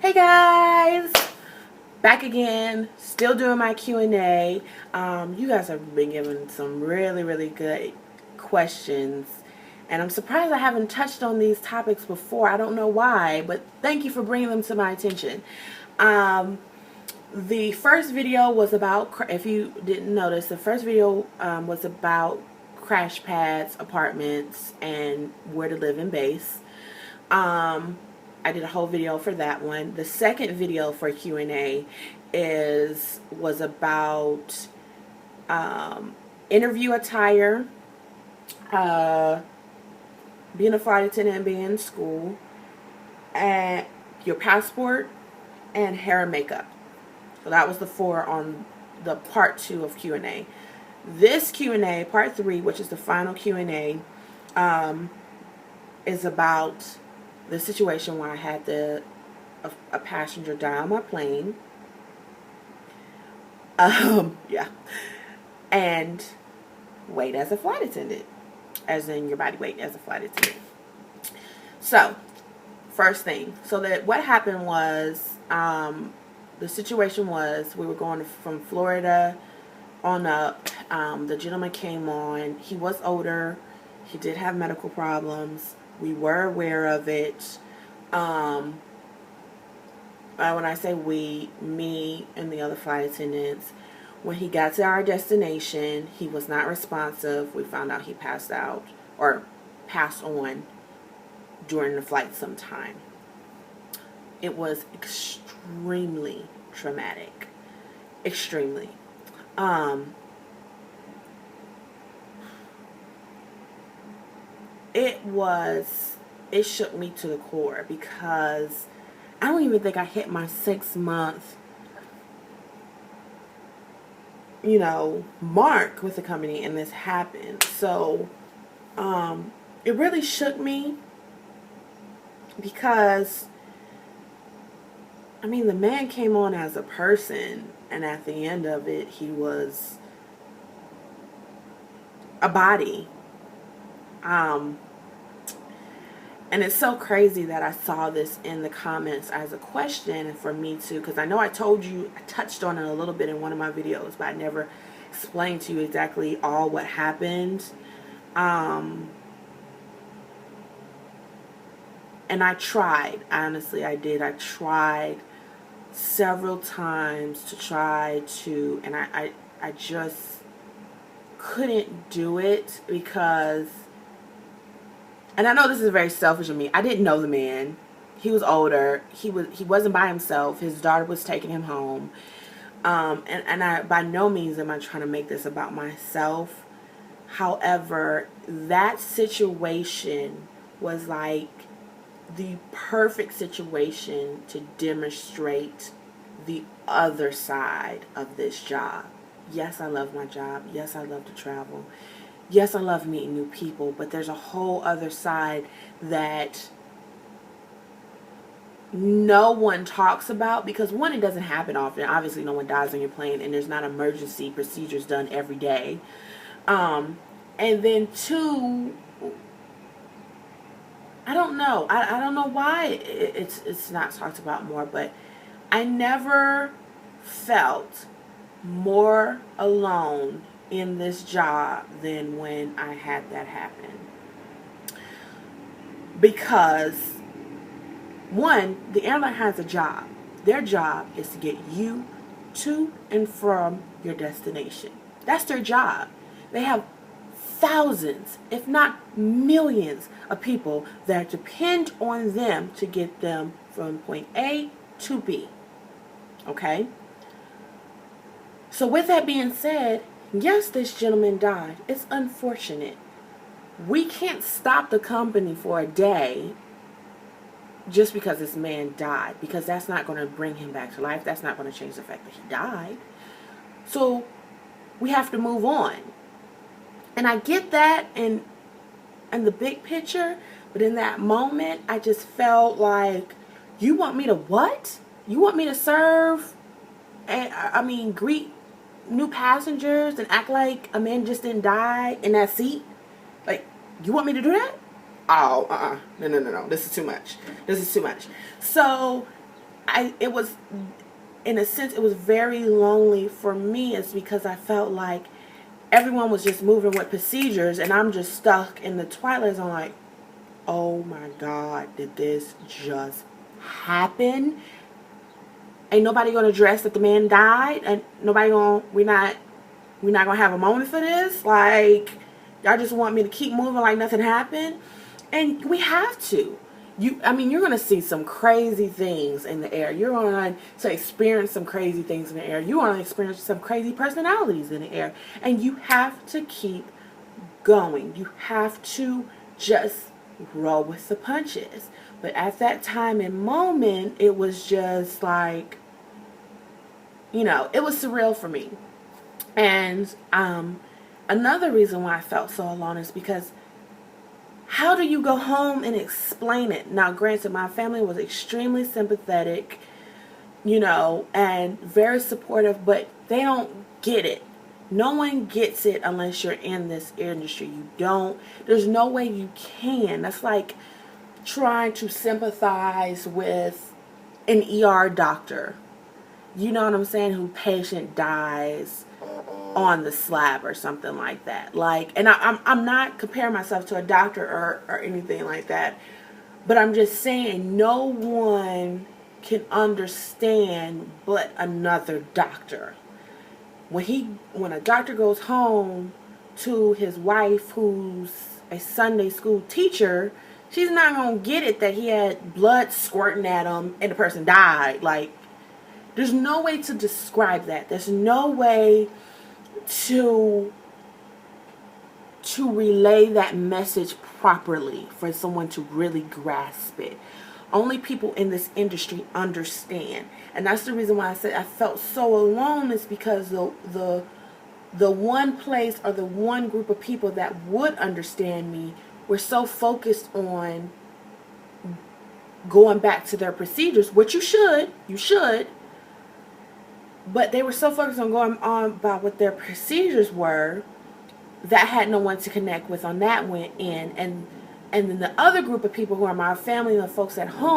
Hey guys, back again, still doing my Q&A. You guys have been giving some really good questions, and I'm surprised I haven't touched on these topics before. I don't know why, but thank you for bringing them to my attention. The first video was about, if you didn't notice, the first video was about crash pads, apartments, and where to live in base. I did a whole video for that one. The second video for Q&A was about interview attire, being a flight attendant and being in school, and your passport, and hair and makeup. So that was the 4 on the part 2 of Q&A. This Q&A, part 3, which is the final Q&A, is about the situation where I had a passenger die on my plane. Yeah. And wait as a flight attendant. As in your body weight as a flight attendant. So, first thing. So that what happened was, the situation was, we were going from Florida on up. The gentleman came on. He was older. He did have medical problems. We were aware of it. When I say we, me and the other flight attendants, when he got to our destination, he was not responsive. We found out he passed out or passed on during the flight sometime. It was extremely traumatic. Extremely. It shook me to the core because I don't even think I hit my 6-month, mark with the company, and this happened. So, it really shook me because, the man came on as a person, and at the end of it, he was a body. And it's so crazy that I saw this in the comments as a question for me too, because I know I told you, I touched on it a little bit in one of my videos, but I never explained to you exactly all what happened. And I tried, honestly I did. I tried several times to try to, and I just couldn't do it because, and I know this is very selfish of me, I didn't know the man. He was older. He wasn't by himself. His daughter was taking him home. And I, by no means am I trying to make this about myself. However, that situation was like the perfect situation to demonstrate the other side of this job. Yes, I love my job. Yes, I love to travel. Yes, I love meeting new people, but there's a whole other side that no one talks about because, one, it doesn't happen often. Obviously, no one dies on your plane, and there's not emergency procedures done every day. And then, 2, I don't know. I don't know why it's not talked about more, but I never felt more alone in this job than when I had that happen. Because, 1, the airline has a job. Their job is to get you to and from your destination. That's their job. They have thousands, if not millions, of people that depend on them to get them from point A to B. Okay? So with that being said, yes, this gentleman died. It's unfortunate. We can't stop the company for a day just because this man died, because that's not going to bring him back to life. That's not going to change the fact that he died. So we have to move on. And I get that in the big picture, but in that moment, I just felt like, you want me to what? You want me to serve and, greet new passengers and act like a man just didn't die in that seat? Like, you want me to do that? Oh, no. This is too much. So, it was, in a sense, it was very lonely for me, is because I felt like everyone was just moving with procedures and I'm just stuck in the twilight zone like, oh my God, did this just happen? Ain't nobody gonna address that the man died, and we're not gonna have a moment for this. Like, y'all just want me to keep moving like nothing happened, and we have to. You're gonna see some crazy things in the air. You're going to experience some crazy things in the air. You're going to experience some crazy personalities in the air, and you have to keep going. You have to just roll with the punches. But at that time and moment, it was just like, it was surreal for me. And another reason why I felt so alone is because how do you go home and explain it? Now, granted, my family was extremely sympathetic, and very supportive, but they don't get it. No one gets it unless you're in this industry. There's no way you can. That's like trying to sympathize with an ER doctor. You know what I'm saying? Who patient dies on the slab or something like that. Like, and I'm not comparing myself to a doctor or anything like that, but I'm just saying no one can understand but another doctor. When a doctor goes home to his wife, who's a Sunday school teacher, she's not gonna get it that he had blood squirting at him and the person died. Like, there's no way to describe that. There's no way to relay that message properly for someone to really grasp it. Only people in this industry understand. And that's the reason why I said I felt so alone, is because the one place or the one group of people that would understand me were so focused on going back to their procedures, which you should, but they were so focused on going on about what their procedures were that I had no one to connect with on that end. And then the other group of people who are my family and the folks at home